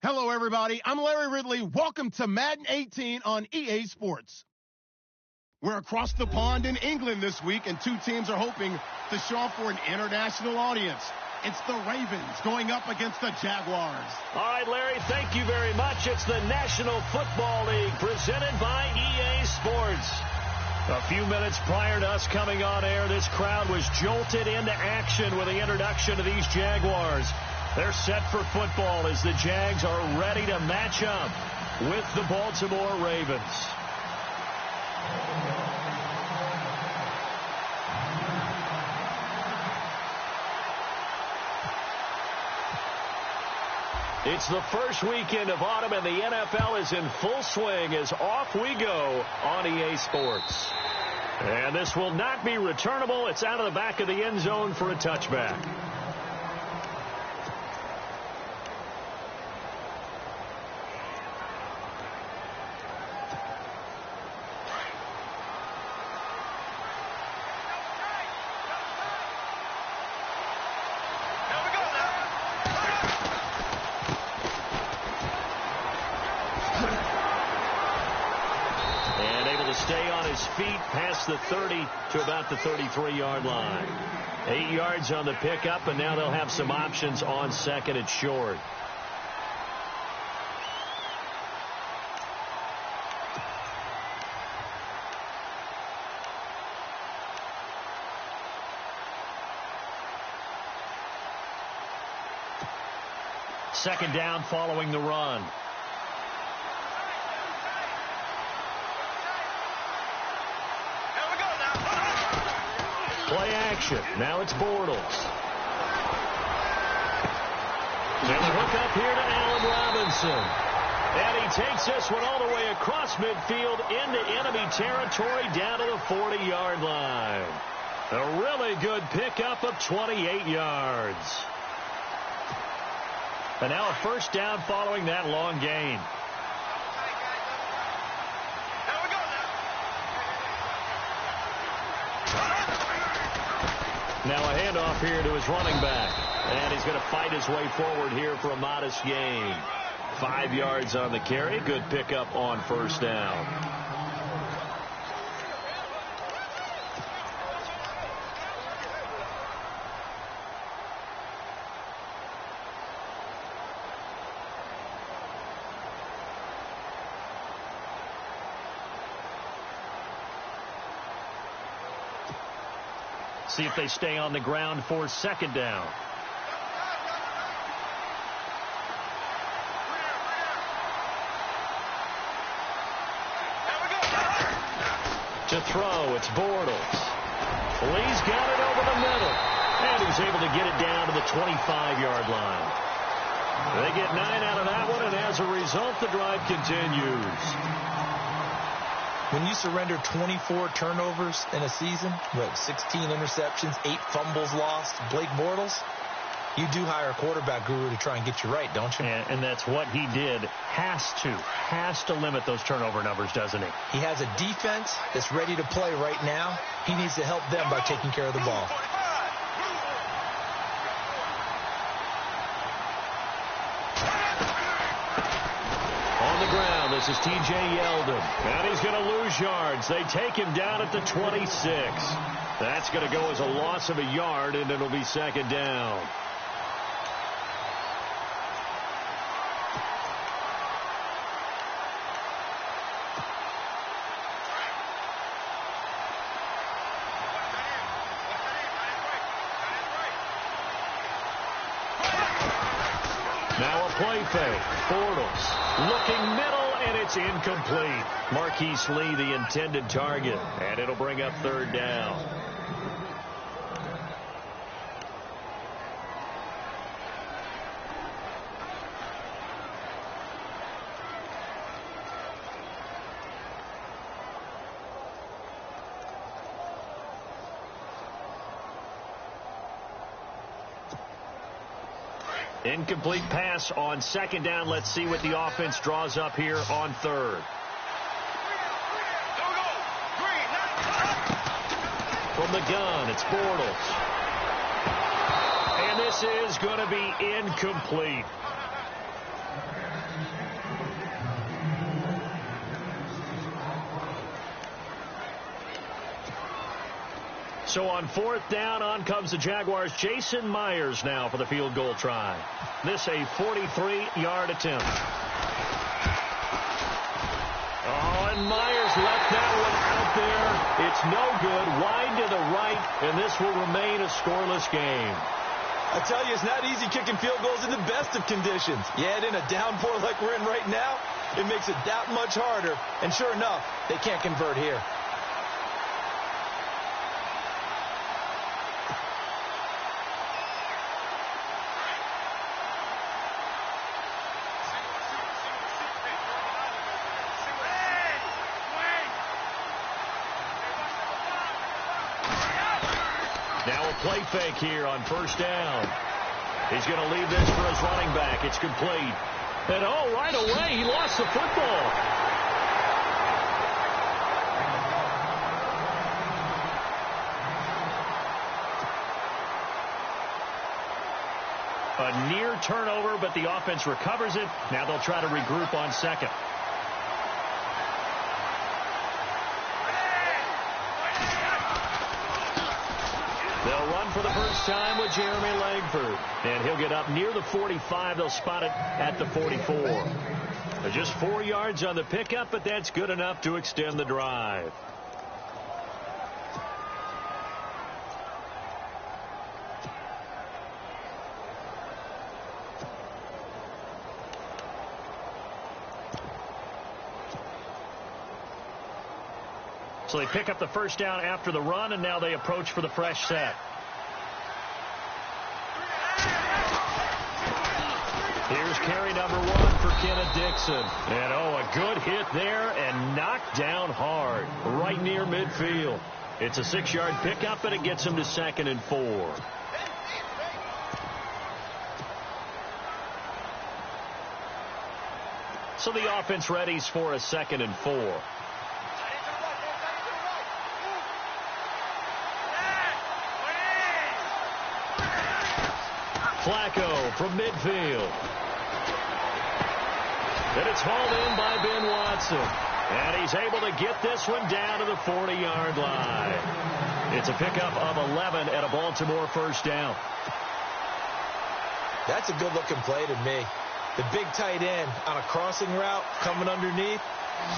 Hello, everybody. I'm Larry Ridley. Welcome to Madden 18 on EA Sports. We're across the pond in England this week, and two teams are hoping to show off for an international audience. It's the Ravens going up against the Jaguars. All right, Larry, thank you very much. It's the National Football League presented by EA Sports. A few minutes prior to us coming on air, this crowd was jolted into action with the introduction of these Jaguars. They're set for football as the Jags are ready to match up with the Baltimore Ravens. It's the first weekend of autumn, and the NFL is in full swing as off we go on EA Sports. And this will not be returnable. It's out of the back of the end zone for a touchback. Stay on his feet past the 30 to about the 33-yard line. 8 yards on the pickup, and now they'll have some options on second and short. Second down following the run. Play action. Now it's Bortles. And the hook up here to Allen Robinson. And he takes this one all the way across midfield into enemy territory down to the 40-yard line. A really good pickup of 28 yards. And now a first down following that long gain. Now a handoff here to his running back. And he's going to fight his way forward here for a modest gain. 5 yards on the carry. Good pickup on first down. See if they stay on the ground for second down. To throw, it's Bortles. Lee's got it over the middle. And he's able to get it down to the 25-yard line. They get 9 out of that one, and as a result, the drive continues. When you surrender 24 turnovers in a season, with 16 interceptions, 8 fumbles lost, Blake Bortles, you do hire a quarterback guru to try and get you right, don't you? And that's what he did. Has to limit those turnover numbers, doesn't he? He has a defense that's ready to play right now. He needs to help them by taking care of the ball. On the ground, this is T.J. Yeldon. And he's going to lose yards. They take him down at the 26. That's going to go as a loss of a yard, and it'll be second down. Now a play fake. Bortles looking middle, and it's incomplete. Marquise Lee, the intended target, and it'll bring up third down. Incomplete pass on second down. Let's see what the offense draws up here on third. From the gun, it's Bortles. And this is going to be incomplete. So on fourth down, on comes the Jaguars' Jason Myers now for the field goal try. This a 43-yard attempt. Oh, and Myers left that one out there. It's no good. Wide to the right, and this will remain a scoreless game. I tell you, it's not easy kicking field goals in the best of conditions. You add in a downpour like we're in right now, it makes it that much harder. And sure enough, they can't convert here. Now a play fake here on first down. He's going to leave this for his running back. It's complete. And oh, right away, he lost the football. A near turnover, but the offense recovers it. Now they'll try to regroup on second. They'll run for the first time with Jeremy Langford. And he'll get up near the 45. They'll spot it at the 44. They're just 4 yards on the pickup, but that's good enough to extend the drive. So they pick up the first down after the run, and now they approach for the fresh set. Here's carry number 1 for Kenneth Dixon. And, oh, a good hit there and knocked down hard right near midfield. It's a 6-yard pickup, and it gets him to 2nd and 4. So the offense readies for a 2nd and 4. Flacco from midfield. And it's hauled in by Ben Watson. And he's able to get this one down to the 40-yard line. It's a pickup of 11 at a Baltimore first down. That's a good-looking play to me. The big tight end on a crossing route coming underneath.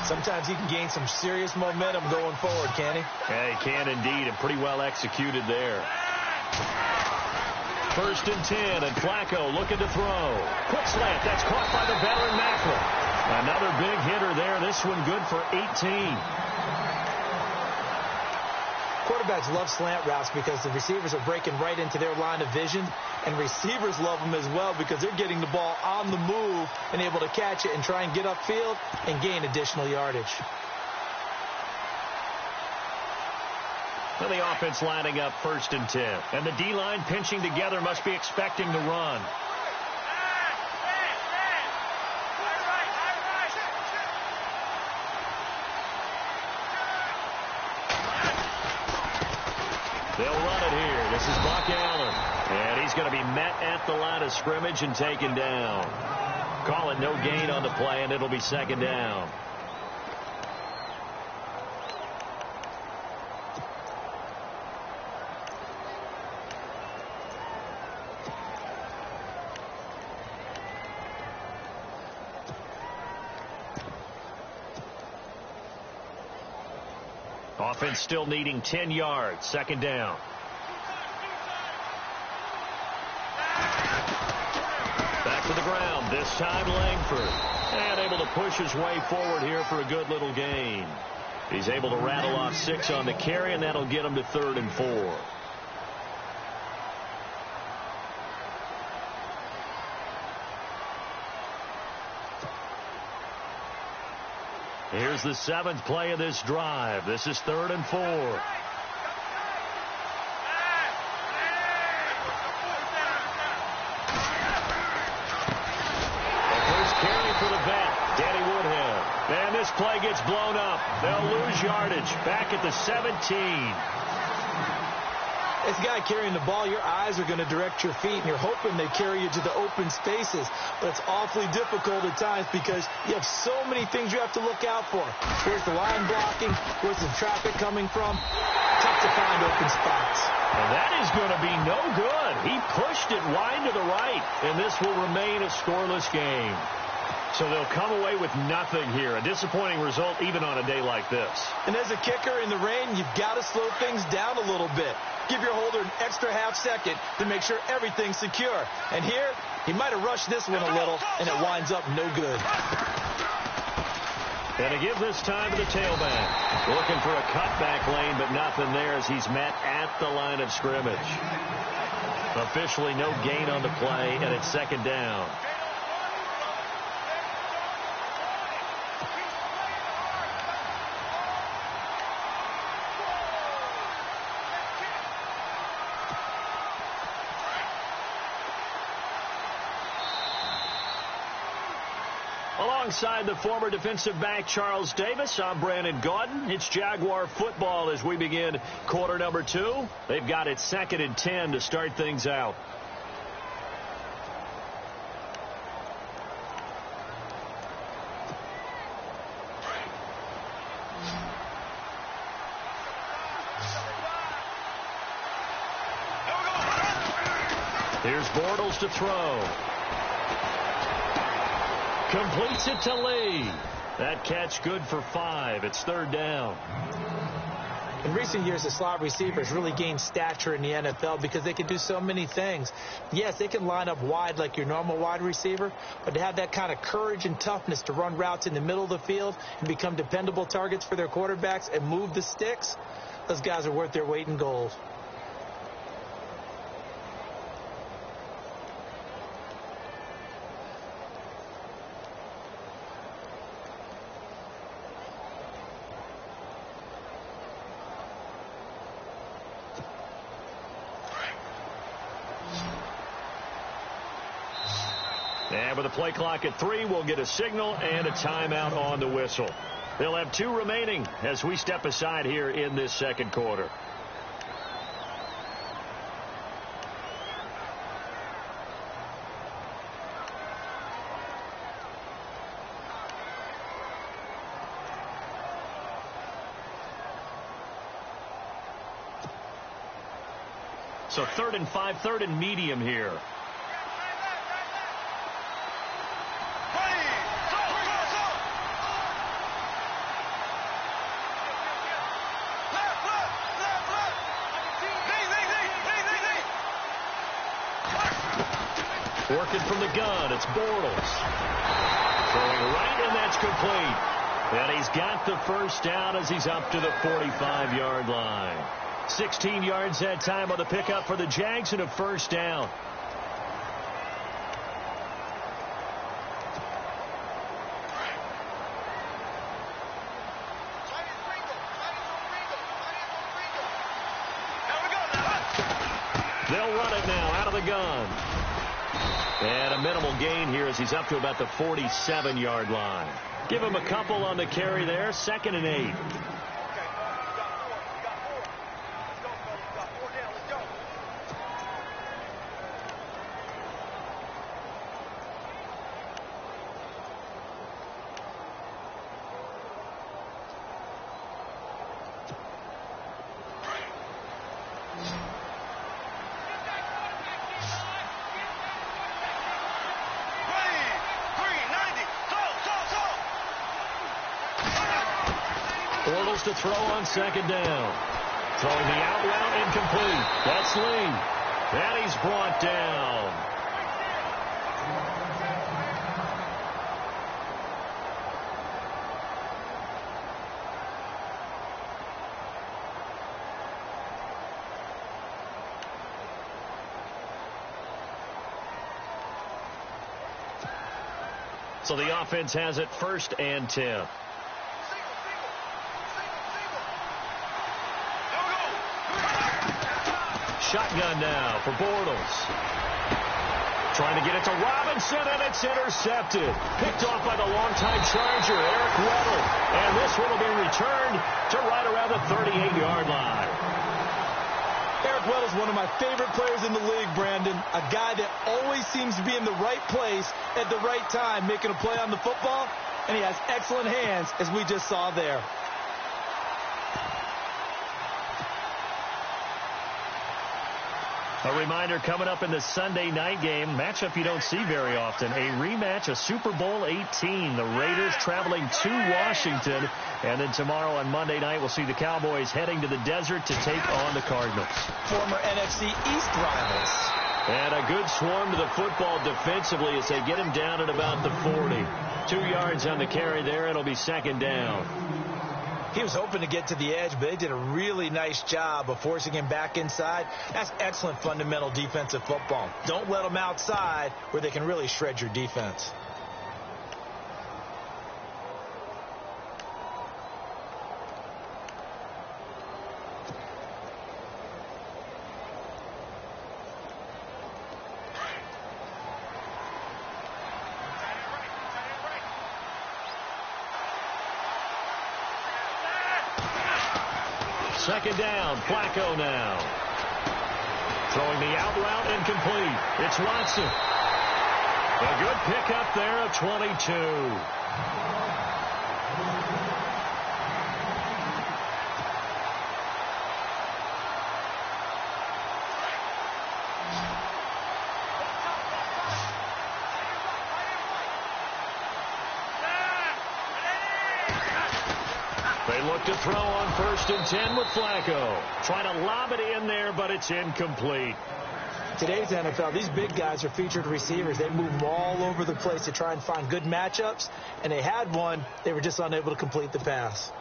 Sometimes he can gain some serious momentum going forward, can he? Yeah, he can indeed, and pretty well executed there. 1st and 10, and Flacco looking to throw. Quick slant, that's caught by the veteran Macklin. Another big hitter there, this one good for 18. Quarterbacks love slant routes because the receivers are breaking right into their line of vision, and receivers love them as well because they're getting the ball on the move and able to catch it and try and get upfield and gain additional yardage. And the offense lining up 1st and 10. And the D-line pinching together must be expecting the run. They'll run it here. This is Buck Allen. And he's going to be met at the line of scrimmage and taken down. Call it no gain on the play, and it'll be 2nd down. Offense still needing 10 yards. 2nd down. Back to the ground. This time Langford. And able to push his way forward here for a good little gain. He's able to rattle off 6 on the carry, and that'll get him to 3rd and 4. Here's the 7th play of this drive. This is 3rd and 4. The first carry for the vet, Danny Woodhead. And this play gets blown up. They'll lose yardage back at the 17. This guy carrying the ball, your eyes are going to direct your feet, and you're hoping they carry you to the open spaces. But it's awfully difficult at times because you have so many things you have to look out for. Where's the line blocking? Where's the traffic coming from? tough to find open spots. And that is going to be no good. He pushed it wide to the right, and this will remain a scoreless game. So they'll come away with nothing here. A disappointing result even on a day like this. And as a kicker in the rain, you've got to slow things down a little bit. Give your holder an extra half second to make sure everything's secure. And here, he might have rushed this one a little, and it winds up no good. And to give this time to the tailback. Looking for a cutback lane, but nothing there as he's met at the line of scrimmage. Officially no gain on the play, and it's second down. Alongside the former defensive back Charles Davis, I'm Brandon Gaudin. It's Jaguar football as we begin quarter number 2. They've got it 2nd and 10 to start things out. Here's Bortles to throw. Completes it to Lee. That catch good for 5. It's 3rd down. In recent years, the slot receivers really gained stature in the NFL because they can do so many things. Yes, they can line up wide like your normal wide receiver, but to have that kind of courage and toughness to run routes in the middle of the field and become dependable targets for their quarterbacks and move the sticks, those guys are worth their weight in gold. And with the play clock at 3, we'll get a signal and a timeout on the whistle. They'll have 2 remaining as we step aside here in this second quarter. So 3rd and 5, 3rd and medium here. Working from the gun, it's Bortles. Throwing right, and that's complete. And he's got the first down as he's up to the 45-yard line. 16 yards that time on the pickup for the Jags and a first down. They'll run it now out of the gun. And a minimal gain here as he's up to about the 47-yard line. Give him a couple on the carry there. 2nd and 8. Bortles to throw on 2nd down. Throwing the out route incomplete. That's Lee. And he's brought down. So the offense has it 1st and 10. Shotgun now for Bortles. Trying to get it to Robinson, and it's intercepted. Picked off by the longtime Charger, Eric Weddle. And this one will be returned to right around the 38-yard line. Eric Weddle's one of my favorite players in the league, Brandon. A guy that always seems to be in the right place at the right time, making a play on the football, and he has excellent hands, as we just saw there. A reminder coming up in the Sunday night game, matchup you don't see very often, a rematch of Super Bowl 18. The Raiders traveling to Washington. And then tomorrow on Monday night, we'll see the Cowboys heading to the desert to take on the Cardinals. Former NFC East rivals. And a good swarm to the football defensively as they get him down at about the 40. 2 yards on the carry there. It'll be second down. He was hoping to get to the edge, but they did a really nice job of forcing him back inside. That's excellent fundamental defensive football. Don't let them outside where they can really shred your defense. Second down, Flacco now. Throwing the out route incomplete. It's Watson. A good pickup there of 22. They look to throw on 1st and 10 with Flacco. Trying to lob it in there, but it's incomplete. Today's NFL, these big guys are featured receivers. They move them all over the place to try and find good matchups, and they had one. They were just unable to complete the pass.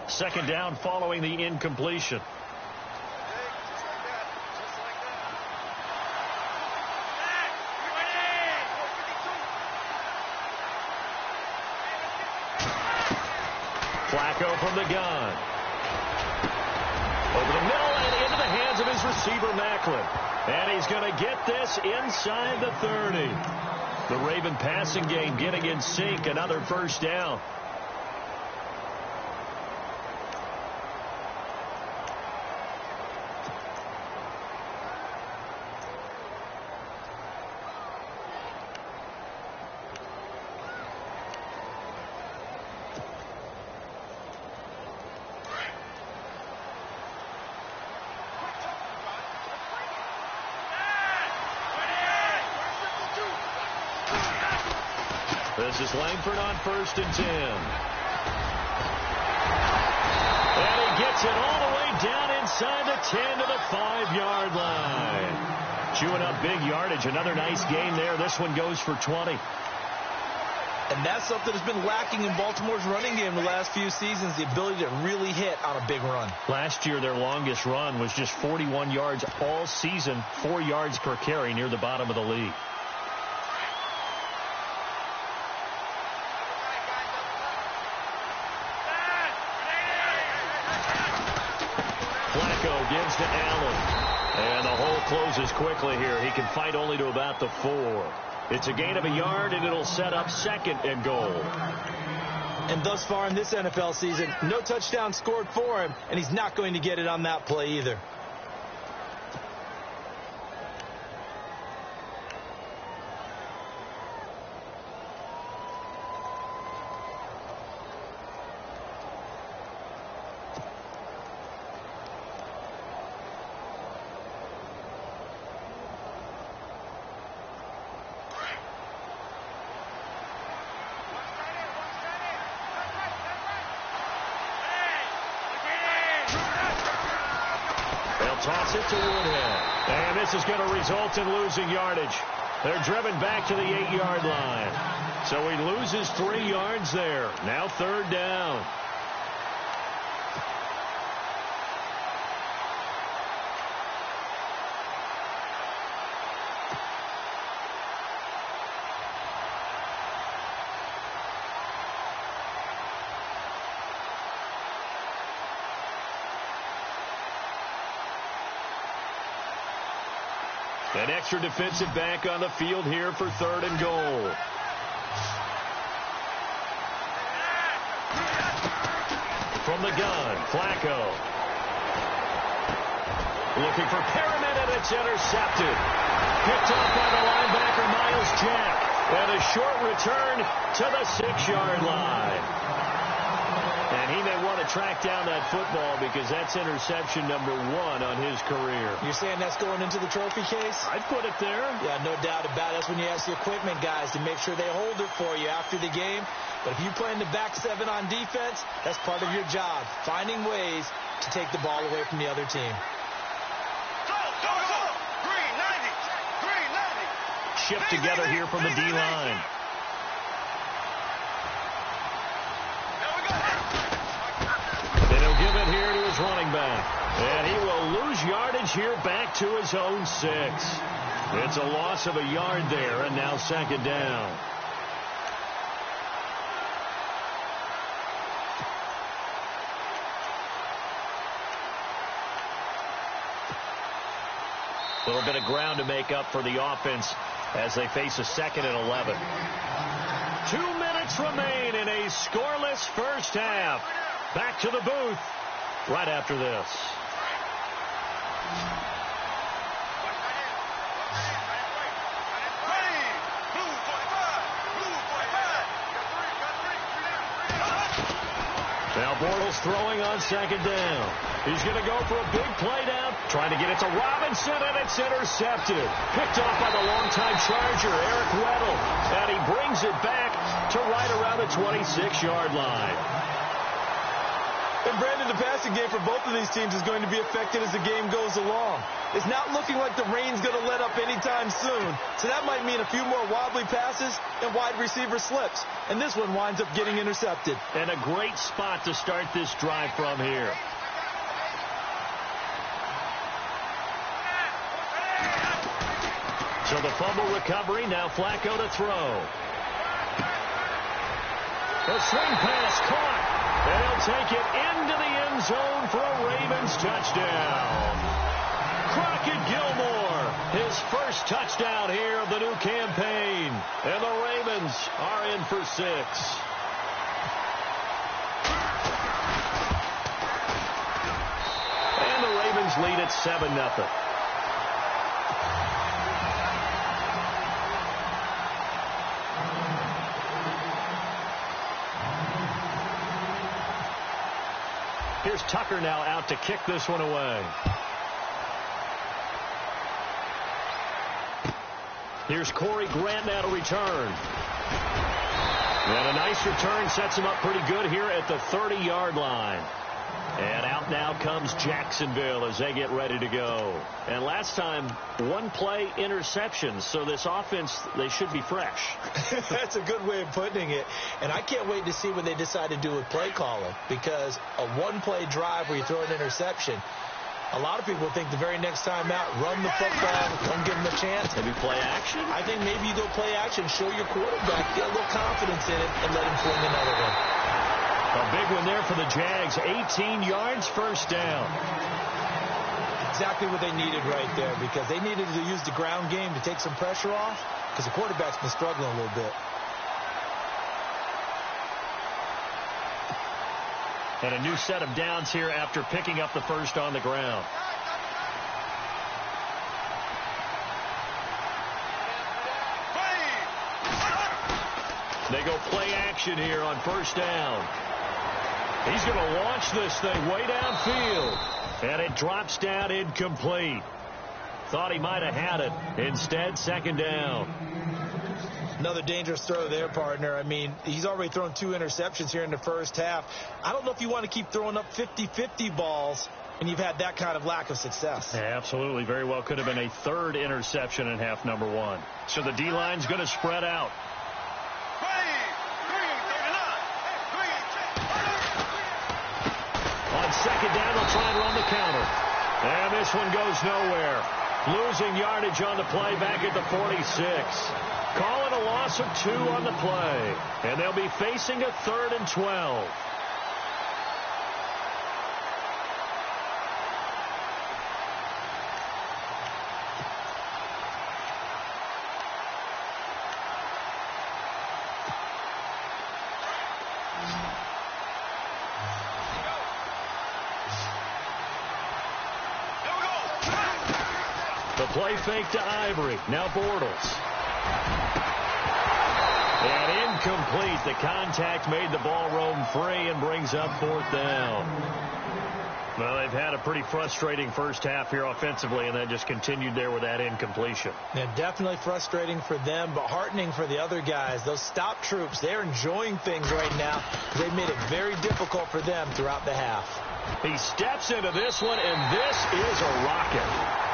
Second down following the incompletion. Flacco from the gun. Over the middle and into the hands of his receiver, Macklin. And he's going to get this inside the 30. The Raven passing game getting in sync. Another first down. This is Langford on 1st and 10. And he gets it all the way down inside the 10 to the 5-yard line. Chewing up big yardage. Another nice gain there. This one goes for 20. And that's something that's been lacking in Baltimore's running game the last few seasons, the ability to really hit on a big run. Last year, their longest run was just 41 yards all season, 4 yards per carry near the bottom of the league. Gives to Allen. And the hole closes quickly here. He can fight only to about the 4. It's a gain of a yard, and it'll set up 2nd and goal. And thus far in this NFL season, no touchdown scored for him, and he's not going to get it on that play either. Toss it to Woodhead. And this is going to result in losing yardage. They're driven back to the 8-yard line. So he loses 3 yards there. Now 3rd down. An extra defensive back on the field here for 3rd and goal. From the gun, Flacco. Looking for Pyramid, and it's intercepted. Picked off by the linebacker, Miles Jack. And a short return to the 6-yard line. And he may want to track down that football because that's interception number 1 on his career. You're saying that's going into the trophy case? I'd put it there. Yeah, no doubt about it. That's when you ask the equipment guys to make sure they hold it for you after the game. But if you play in the back 7 on defense, that's part of your job, finding ways to take the ball away from the other team. Shift together here from the D-line. And he'll give it here to his running back. And he will lose yardage here back to his own 6. It's a loss of a yard there, and now 2nd down. A little bit of ground to make up for the offense as they face a 2nd and 11. 2 minutes remain in a scoreless first half. Back to the booth right after this. Now Bortles throwing on 2nd down. He's going to go for a big play down. Trying to get it to Robinson, and it's intercepted. Picked off by the longtime Charger, Eric Weddle. And he brings it back to right around the 26-yard line. And Brandon, the passing game for both of these teams is going to be affected as the game goes along. It's not looking like the rain's going to let up anytime soon. So that might mean a few more wobbly passes and wide receiver slips. And this one winds up getting intercepted. And a great spot to start this drive from here. So the fumble recovery, now Flacco to throw. A swing pass caught. And he'll take it into the end zone for a Ravens touchdown. Crockett Gilmore, his first touchdown here of the new campaign. And the Ravens are in for 6. And the Ravens lead at 7-0. Here's Tucker now out to kick this one away. Here's Corey Grant now to return. And a nice return sets him up pretty good here at the 30-yard line. And out now comes Jacksonville as they get ready to go. And last time, 1-play interceptions. So this offense, they should be fresh. That's a good way of putting it. And I can't wait to see what they decide to do with play calling. Because a 1-play drive where you throw an interception, a lot of people think the very next time out, run the football, don't give them a chance. Maybe play action? I think maybe you go play action, show your quarterback, get a little confidence in it, and let him fling another one. A big one there for the Jags. 18 yards, first down. Exactly what they needed right there, because they needed to use the ground game to take some pressure off, because the quarterback's been struggling a little bit. And a new set of downs here after picking up the first on the ground. They go play action here on first down. He's going to launch this thing way downfield. And it drops down incomplete. Thought he might have had it. Instead, 2nd down. Another dangerous throw there, partner. I mean, he's already thrown 2 interceptions here in the first half. I don't know if you want to keep throwing up 50-50 balls and you've had that kind of lack of success. Yeah, absolutely. Very well could have been a 3rd interception in half number 1. So the D-line's going to spread out. On 2nd down, they'll try and run the counter. And this one goes nowhere. Losing yardage on the play back at the 46. Call it a loss of 2 on the play. And they'll be facing a 3rd and 12. Play fake to Ivory. Now Bortles. And incomplete. The contact made the ball roam free and brings up 4th down. Well, they've had a pretty frustrating first half here offensively, and then just continued there with that incompletion. Yeah, definitely frustrating for them, but heartening for the other guys. Those stop troops, they're enjoying things right now. They've made it very difficult for them throughout the half. He steps into this one, and this is a rocket.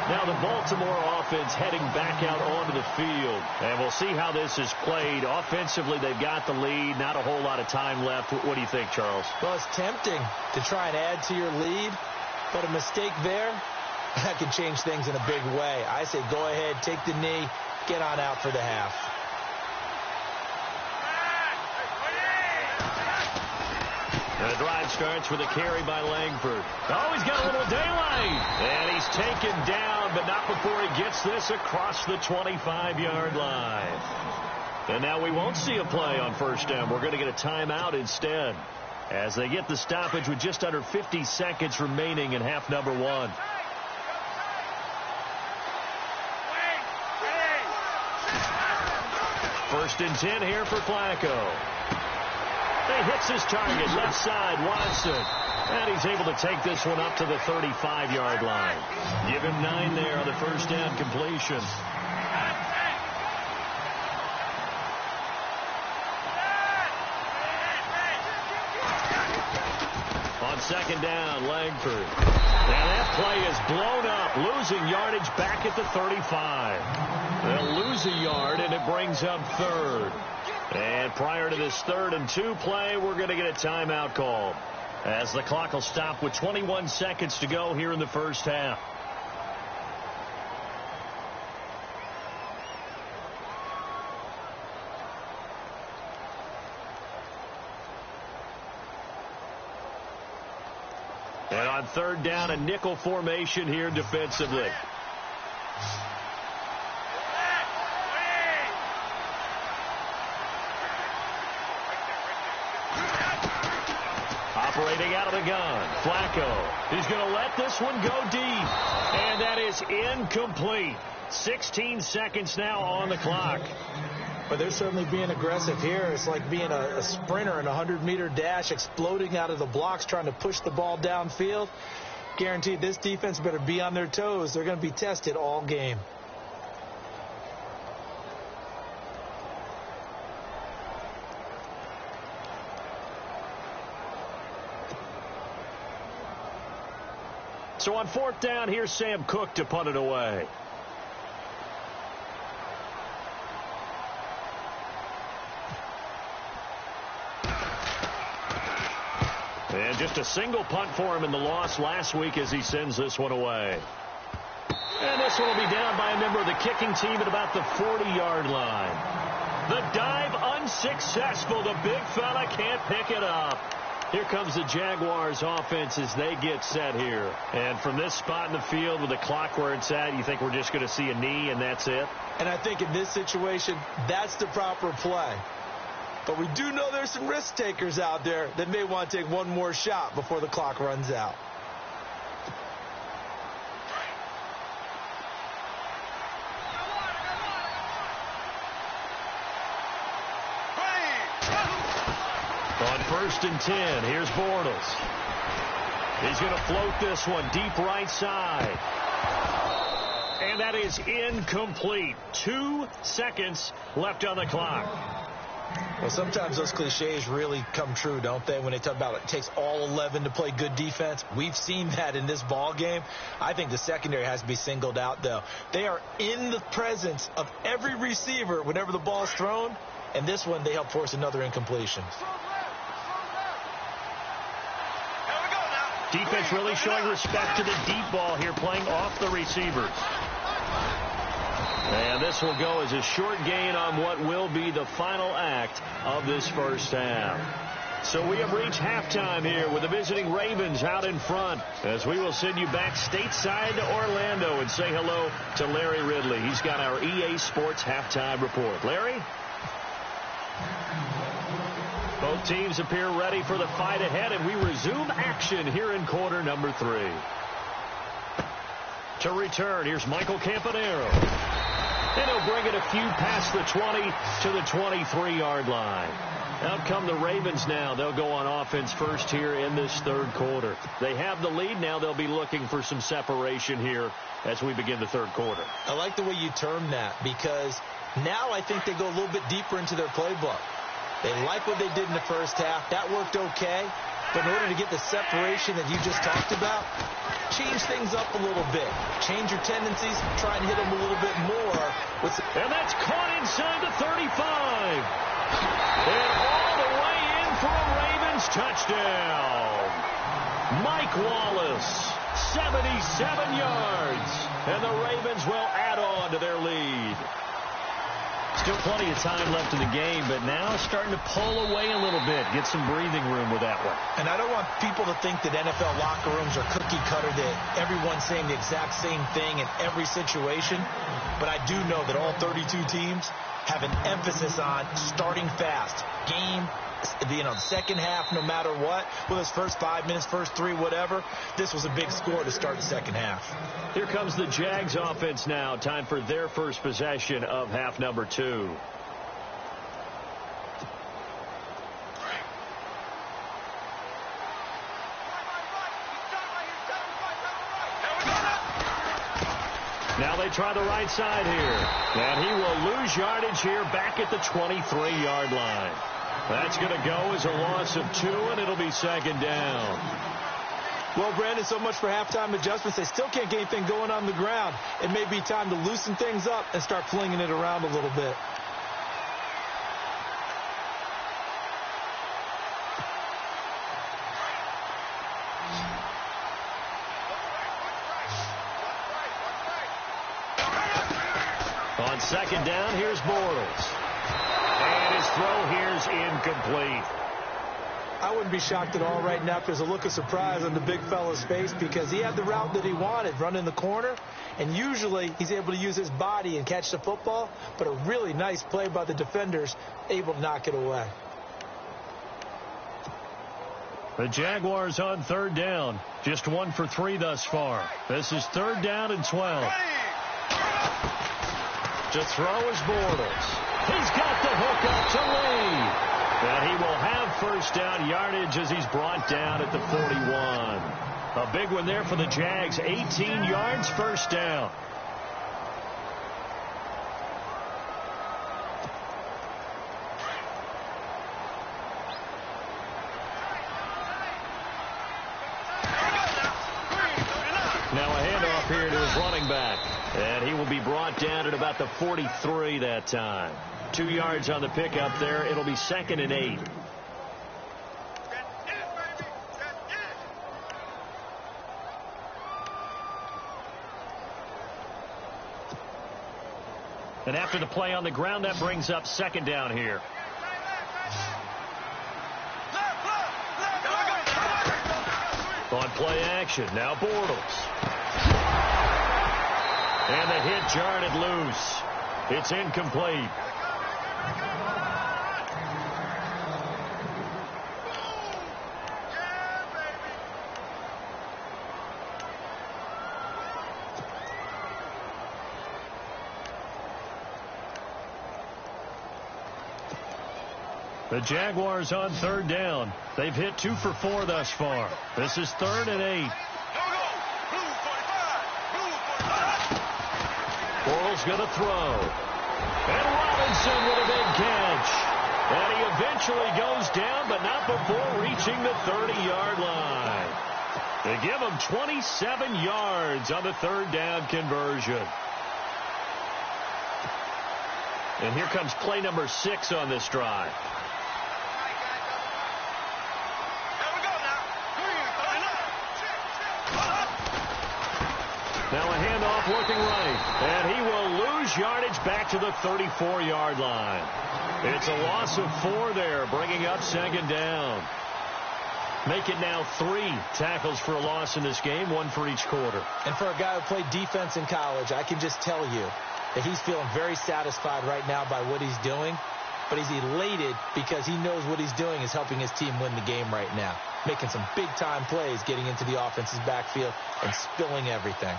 Now the Baltimore offense heading back out onto the field. And we'll see how this is played. Offensively, they've got the lead. Not a whole lot of time left. What do you think, Charles? Well, it's tempting to try and add to your lead. But a mistake there, that can change things in a big way. I say go ahead, take the knee, get on out for the half. And the drive starts with a carry by Langford. Oh, he's got a little daylight. And he's taken down, but not before he gets this across the 25-yard line. And now we won't see a play on first down. We're going to get a timeout instead, as they get the stoppage with just under 50 seconds remaining in half number 1. First and 10 here for Flacco. He hits his target, left side, Watson. And he's able to take this one up to the 35-yard line. Give him 9 there on the first down completion. On second down, Langford. And that play is blown up, losing yardage back at the 35. They'll lose a yard, and it brings up 3rd. And prior to this 3rd and 2 play, we're going to get a timeout called, as the clock will stop with 21 seconds to go here in the first half. And on 3rd down, a nickel formation here defensively. Operating out of the gun, Flacco. He's going to let this one go deep. And that is incomplete. 16 seconds now on the clock. But they're certainly being aggressive here. It's like being a sprinter in a 100-meter dash, exploding out of the blocks, trying to push the ball downfield. Guaranteed this defense better be on their toes. They're going to be tested all game. So on 4th down, here's Sam Cook to punt it away. And just a single punt for him in the loss last week as he sends this one away. And this one will be down by a member of the kicking team at about the 40-yard line. The dive unsuccessful. The big fella can't pick it up. Here comes the Jaguars offense as they get set here. And from this spot in the field with the clock where it's at, you think we're just going to see a knee and that's it? And I think in this situation, that's the proper play. But we do know there's some risk takers out there that may want to take one more shot before the clock runs out. On 1st and 10, here's Bortles. He's going to float this one deep right side. And that is incomplete. 2 seconds left on the clock. Well, sometimes those cliches really come true, don't they? When they talk about it takes all 11 to play good defense. We've seen that in this ball game. I think the secondary has to be singled out, though. They are in the presence of every receiver whenever the ball's thrown. And this one, they help force another incompletion. Defense really showing respect to the deep ball here, playing off the receivers. And this will go as a short gain on what will be the final act of this first half. So we have reached halftime here with the visiting Ravens out in front, as we will send you back stateside to Orlando and say hello to Larry Ridley. He's got our EA Sports halftime report. Larry? Both teams appear ready for the fight ahead, and we resume action here in quarter number 3. To return, here's Michael Campanero. And he'll bring it a few past the 20 to the 23-yard line. Out come the Ravens now. They'll go on offense first here in this third quarter. They have the lead. Now they'll be looking for some separation here as we begin the third quarter. I like the way you term that because now I think they go a little bit deeper into their playbook. They like what they did in the first half. That worked okay. But in order to get the separation that you just talked about, change things up a little bit. Change your tendencies. Try and hit them a little bit more. And that's caught inside the 35. And all the way in for a Ravens touchdown. Mike Wallace, 77 yards. And the Ravens will add on to their lead. Still plenty of time left in the game, but now starting to pull away a little bit. Get some breathing room with that one. And I don't want people to think that NFL locker rooms are cookie cutter, that everyone's saying the exact same thing in every situation. But I do know that all 32 teams have an emphasis on starting fast. Second half, no matter what, whether it's first 5 minutes, first 3, whatever, this was a big score to start the second half. Here comes the Jags offense now. Time for their first possession of half number 2. Now they try the right side here. And he will lose yardage here back at the 23-yard line. That's going to go as a loss of 2, and it'll be second down. Well, Brandon, so much for halftime adjustments. They still can't get anything going on the ground. It may be time to loosen things up and start flinging it around a little bit. On second down, here's Bortles. And his throw here's incomplete. I wouldn't be shocked at all right now if there's a look of surprise on the big fella's face because he had the route that he wanted, running the corner, and usually he's able to use his body and catch the football, but a really nice play by the defenders, able to knock it away. The Jaguars on third down. Just 1 for 3 thus far. This is third down and 12. To throw is Bortles. He's got the hook up to Lee. And he will have first down yardage as he's brought down at the 41. A big one there for the Jags. 18 yards, first down. Now a handoff here to his running back. And he will be brought down at about the 43 that time. 2 yards on the pickup there. It'll be second and 8. And after the play on the ground, that brings up second down here. On play action, now Bortles. And the hit jarred loose. It's incomplete. The Jaguars on third down. They've hit 2 for 4 thus far. This is third and 8. Bortles going to throw. And Robinson with a big catch. And he eventually goes down, but not before reaching the 30-yard line. They give him 27 yards on the third down conversion. And here comes play number 6 on this drive. Now a handoff looking right. And he will lose yardage back to the 34-yard line. It's a loss of 4 there, bringing up second down. Make it now 3 tackles for a loss in this game, 1 for each quarter. And for a guy who played defense in college, I can just tell you that he's feeling very satisfied right now by what he's doing. But he's elated because he knows what he's doing is helping his team win the game right now. Making some big-time plays, getting into the offense's backfield and spilling everything.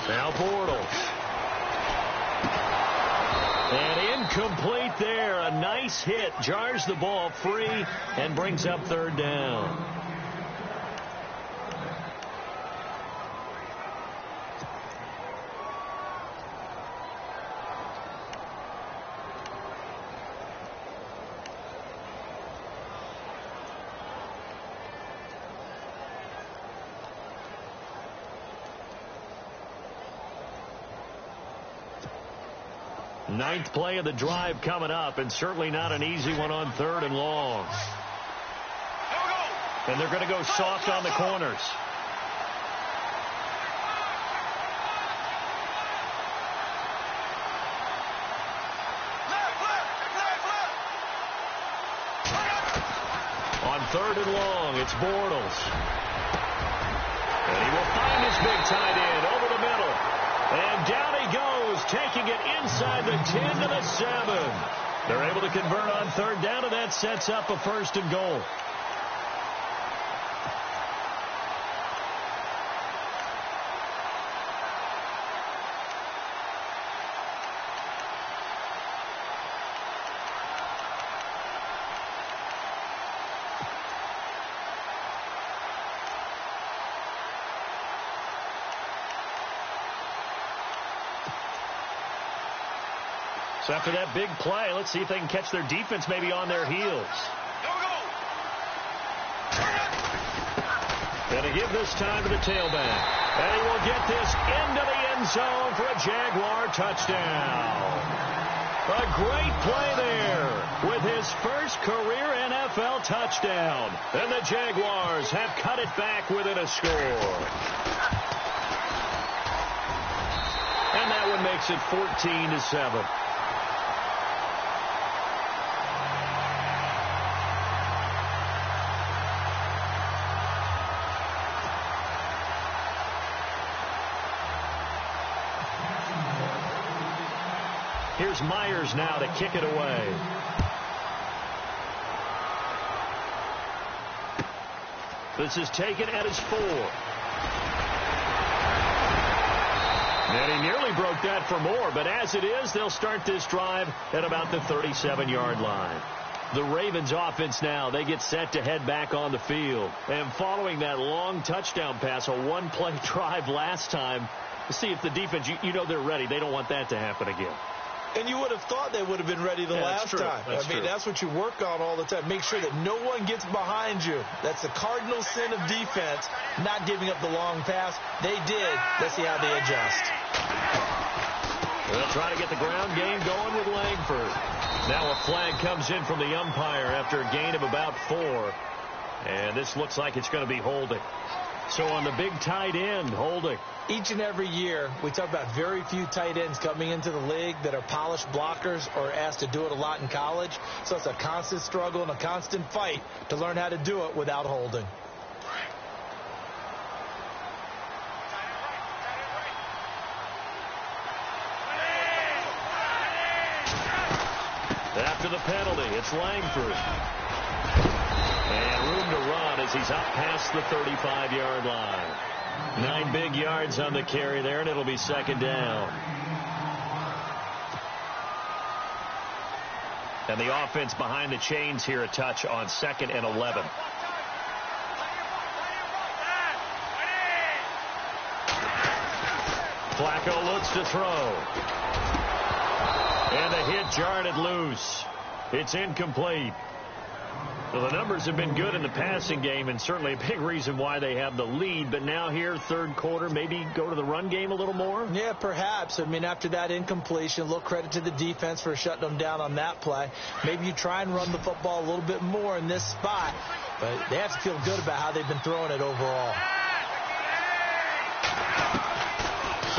Now Bortles. And incomplete there. A nice hit. Jars the ball free and brings up third down. Ninth play of the drive coming up, and certainly not an easy one on third and long. And they're going to go soft on the corners. On third and long, it's Bortles. And he will find his big tight end over the middle. And down he goes, taking it inside the 10 to the 7. They're able to convert on third down, and that sets up a first and goal. So after that big play, let's see if they can catch their defense maybe on their heels. And to give this time to the tailback. And he will get this into the end zone for a Jaguar touchdown. A great play there with his first career NFL touchdown. And the Jaguars have cut it back within a score. And that one makes it 14-7. Here's Myers now to kick it away. This is taken at his 4. And he nearly broke that for more, but as it is, they'll start this drive at about the 37-yard line. The Ravens offense now, they get set to head back on the field. And following that long touchdown pass, a one-play drive last time, to see if the defense, you know they're ready. They don't want that to happen again. And you would have thought they would have been ready the last time. I mean, that's what you work on all the time. Make sure that no one gets behind you. That's the cardinal sin of defense, not giving up the long pass. They did. Let's see how they adjust. They'll try to get the ground game going with Langford. Now a flag comes in from the umpire after a gain of about 4. And this looks like it's going to be holding. So on the big tight end, holding. Each and every year, we talk about very few tight ends coming into the league that are polished blockers or asked to do it a lot in college. So it's a constant struggle and a constant fight to learn how to do it without holding. After the penalty, it's Langford. And room to run as he's up past the 35-yard line. 9 big yards on the carry there, and it'll be second down. And the offense behind the chains here a touch on 2nd and 11. Flacco looks to throw. And the hit jarred it loose. It's incomplete. Well, the numbers have been good in the passing game, and certainly a big reason why they have the lead. But now here, third quarter, maybe go to the run game a little more? Yeah, perhaps. I mean, after that incompletion, a little credit to the defense for shutting them down on that play. Maybe you try and run the football a little bit more in this spot. But they have to feel good about how they've been throwing it overall.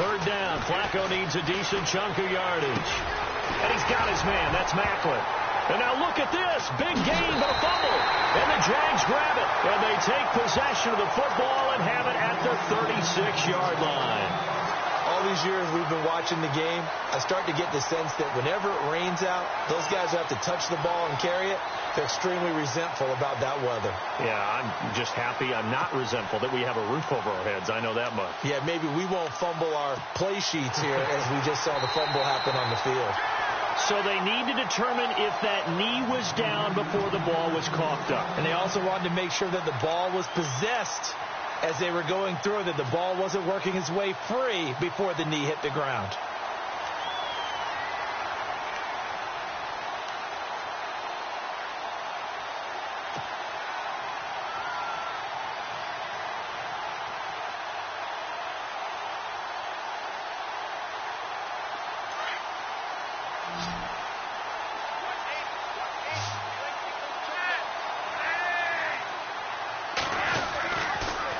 Third down. Flacco needs a decent chunk of yardage. And he's got his man. That's Macklin. And now look at this. Big gain, but a fumble. And the Jags grab it. And they take possession of the football and have it at the 36-yard line. All these years we've been watching the game, I start to get the sense that whenever it rains out, those guys who have to touch the ball and carry it, They're extremely resentful about that weather. Yeah, I'm just happy I'm not resentful that we have a roof over our heads. I know that much. Yeah, maybe we won't fumble our play sheets here as we just saw the fumble happen on the field. So they need to determine if that knee was down before the ball was coughed up. And they also wanted to make sure that the ball was possessed as they were going through, that the ball wasn't working its way free before the knee hit the ground.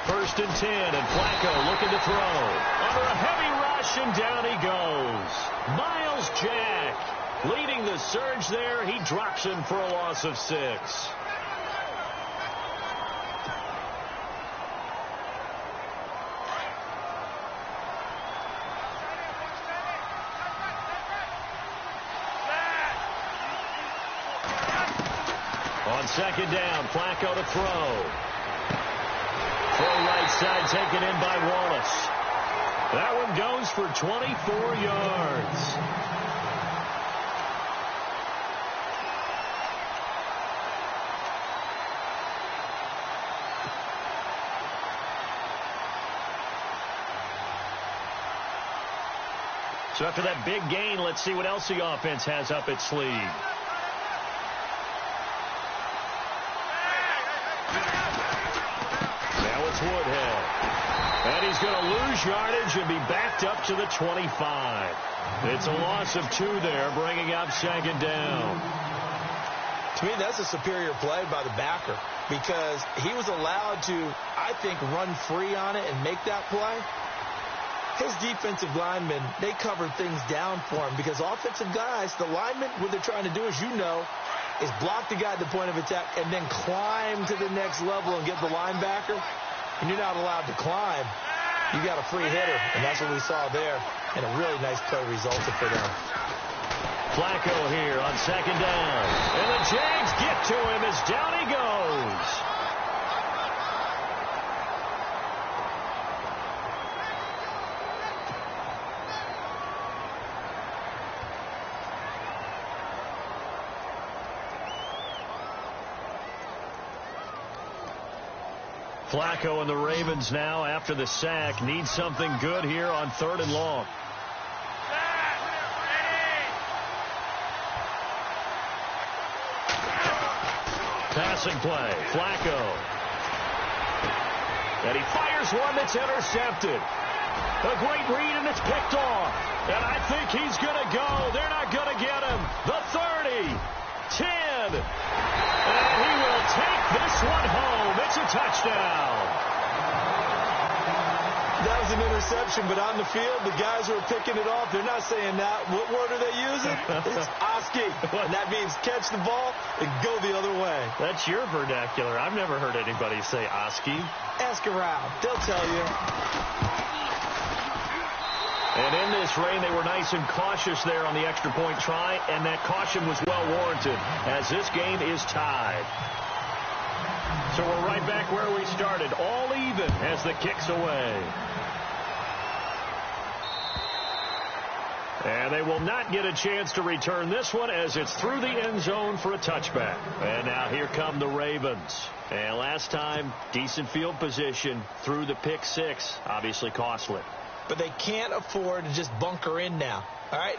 First and 10, and Flacco looking to throw. Under a heavy rush, and down he goes. Miles Jack leading the surge there. He drops him for a loss of 6. On second down, Flacco to throw. Throw right side taken in by Wallace. That one goes for 24 yards. So after that big gain, let's see what else the offense has up its sleeve. Woodhead. And he's going to lose yardage and be backed up to the 25. It's a loss of 2 there, bringing up second down. To me, that's a superior play by the backer because he was allowed to, I think, run free on it and make that play. His defensive linemen, they covered things down for him because offensive guys, the linemen, what they're trying to do, as you know, is block the guy at the point of attack and then climb to the next level and get the linebacker. And you're not allowed to climb. You got a free hitter, and that's what we saw there. And a really nice play resulted for them. Flacco here on second down. And the Jags get to him as down he goes. Flacco and the Ravens now, after the sack, need something good here on 3rd and long. Passing play, Flacco. And he fires one that's intercepted. A great read, and it's picked off. And I think he's going to go. They're not going to get him. The 30, 10. And he will take this one home. It's a touchdown. That was an interception, but on the field, the guys who are picking it off, they're not saying that. What word are they using? It's Oski. And that means catch the ball and go the other way. That's your vernacular. I've never heard anybody say Oski. Ask around. They'll tell you. And in this rain, they were nice and cautious there on the extra point try, and that caution was well warranted as this game is tied. So we're right back where we started, all even as the kick's away. And they will not get a chance to return this one as it's through the end zone for a touchback. And now here come the Ravens. And last time, decent field position through the pick 6, obviously costly. But they can't afford to just bunker in now. All right,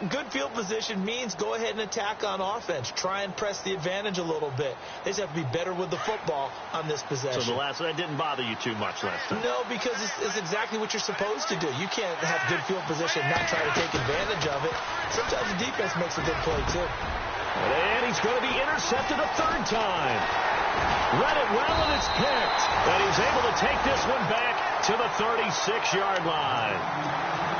good field position means go ahead and attack on offense. Try and press the advantage a little bit. They just have to be better with the football on this possession. So that didn't bother you too much last time? No, because it's exactly what you're supposed to do. You can't have good field position and not try to take advantage of it. Sometimes the defense makes a good play, too. And he's going to be intercepted a 3rd time. Read it well, and it's picked. And he's able to take this one back to the 36-yard line.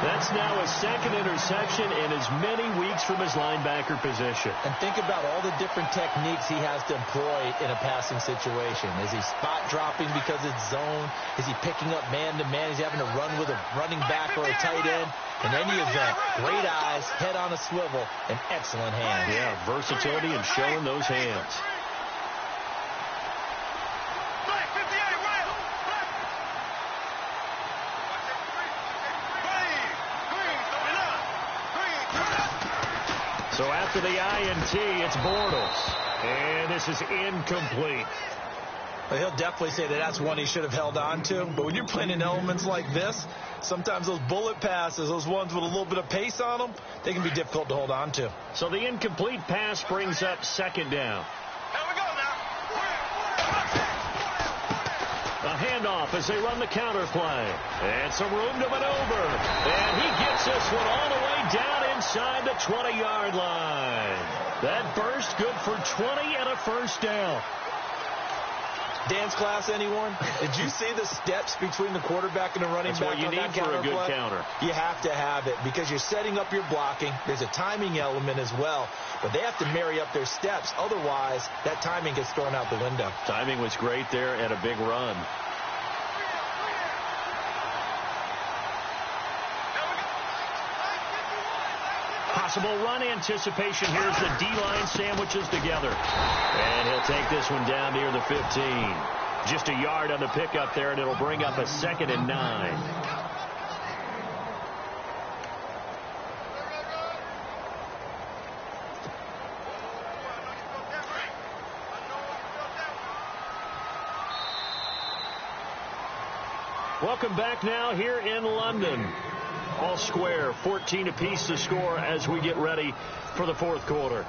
That's now his 2nd interception in as many weeks from his linebacker position. And think about all the different techniques he has to employ in a passing situation. Is he spot dropping because it's zone? Is he picking up man-to-man? Is he having to run with a running back or a tight end? In any event, great eyes, head on a swivel, and excellent hands. Yeah, versatility and showing those hands. So after the INT, it's Bortles. And this is incomplete. Well, he'll definitely say that that's one he should have held on to. But when you're playing in elements like this, sometimes those bullet passes, those ones with a little bit of pace on them, they can be difficult to hold on to. So the incomplete pass brings up second down. Here we go now. A handoff as they run the counter play. And some room to maneuver. And he gets this one all the way down inside the 20-yard line. That burst good for 20 and a first down. Dance class, anyone? Did you see the steps between the quarterback and the running back on that counter play? That's what you need for a good counter. You have to have it because you're setting up your blocking. There's a timing element as well. But they have to marry up their steps. Otherwise, that timing gets thrown out the window. Timing was great there and a big run. Possible run anticipation. Here's the D-line sandwiches together. And he'll take this one down near the 15. Just a yard on the pickup there, and it'll bring up a 2nd and 9. Welcome back now here in London. All square, 14 apiece to score as we get ready for the fourth quarter.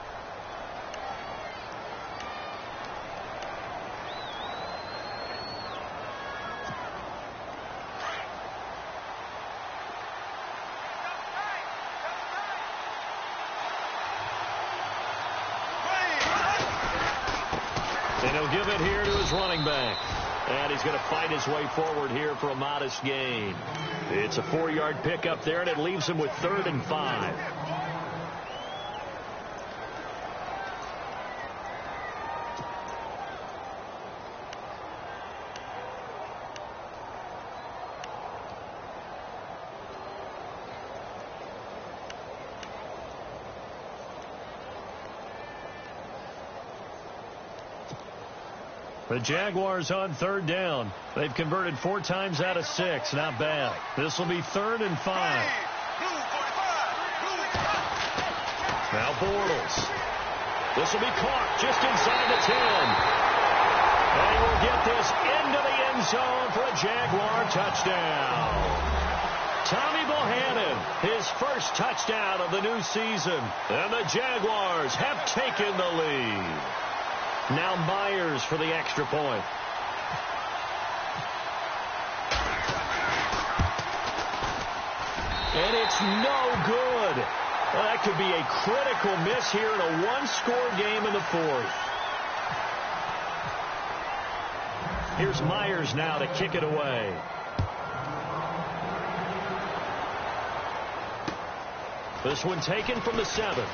And he'll give it here to his running back. And he's going to fight his way forward here for a modest gain. It's a 4-yard pickup there, and it leaves him with 3rd and 5. The Jaguars on 3rd down. They've converted 4 times out of 6. Not bad. This will be 3rd and 5. Now Bortles. This will be caught just inside the 10. And he will get this into the end zone for a Jaguar touchdown. Tommy Bohannon, his first touchdown of the new season. And the Jaguars have taken the lead. Now Myers for the extra point. And it's no good. Well, that could be a critical miss here in a one-score game in the fourth. Here's Myers now to kick it away. This one taken from the 7.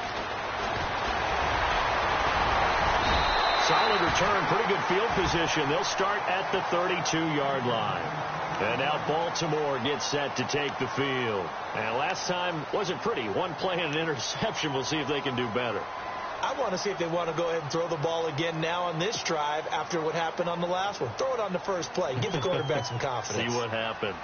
Solid return, pretty good field position. They'll start at the 32-yard line. And now Baltimore gets set to take the field. And last time wasn't pretty. One play and an interception. We'll see if they can do better. I want to see if they want to go ahead and throw the ball again now on this drive after what happened on the last one. Throw it on the first play. Give the quarterback some confidence. See what happens.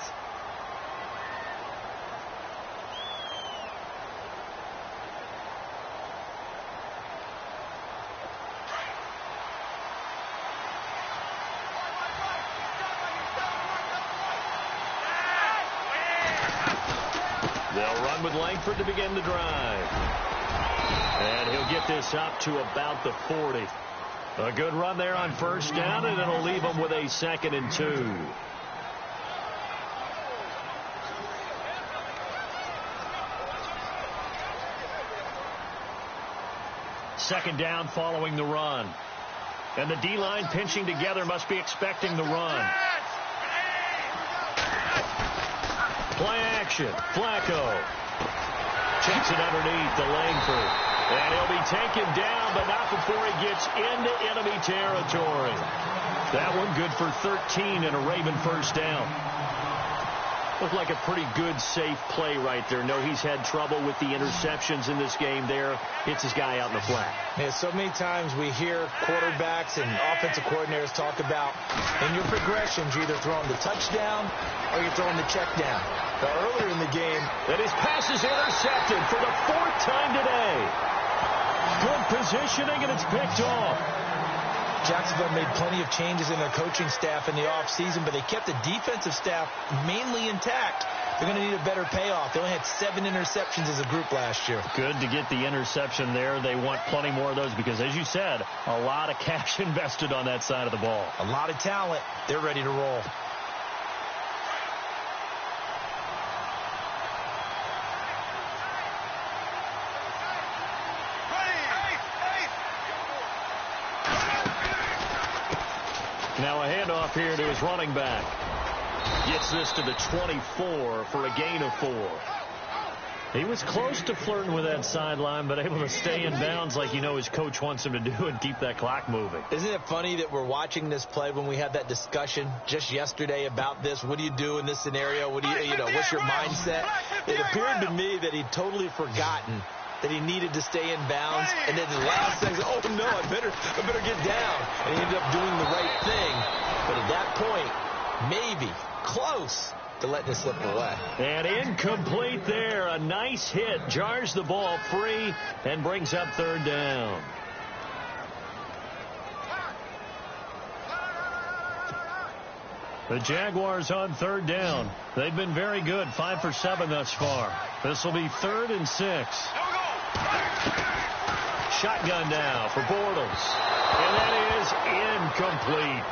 They'll run with Langford to begin the drive. And he'll get this up to about the 40. A good run there on first down, and it'll leave him with a 2nd and 2. Second down following the run. And the D-line pinching together, must be expecting the run. Play action. Flacco checks it underneath to Langford. And he'll be taken down, but not before he gets into enemy territory. That one good for 13 and a Raven first down. Looked like a pretty good, safe play right there. No, he's had trouble with the interceptions in this game there. Hits his guy out in the flat. Yeah, so many times we hear quarterbacks and offensive coordinators talk about in your progressions, you're either throwing the touchdown or you're throwing the check down. But earlier in the game, that his pass is intercepted for the 4th time today. Good positioning, and it's picked off. Jacksonville made plenty of changes in their coaching staff in the offseason, but they kept the defensive staff mainly intact. They're going to need a better payoff. They only had 7 interceptions as a group last year. Good to get the interception there. They want plenty more of those because, as you said, a lot of cash invested on that side of the ball. A lot of talent. They're ready to roll. Now a handoff here to his running back. Gets this to the 24 for a gain of 4. He was close to flirting with that sideline, but able to stay in bounds like you know his coach wants him to do and keep that clock moving. Isn't it funny that we're watching this play when we had that discussion just yesterday about this? What do you do in this scenario? What do you know, what's your mindset? It appeared to me that he'd totally forgotten that he needed to stay in bounds, and then the last thing, oh no, I better get down. And he ended up doing the right thing. But at that point, maybe close to letting it slip away. And incomplete there. A nice hit. Jars the ball free and brings up 3rd down. The Jaguars on 3rd down. They've been very good. 5 for 7 thus far. This will be 3rd and 6. Shotgun now for Bortles. And that is incomplete.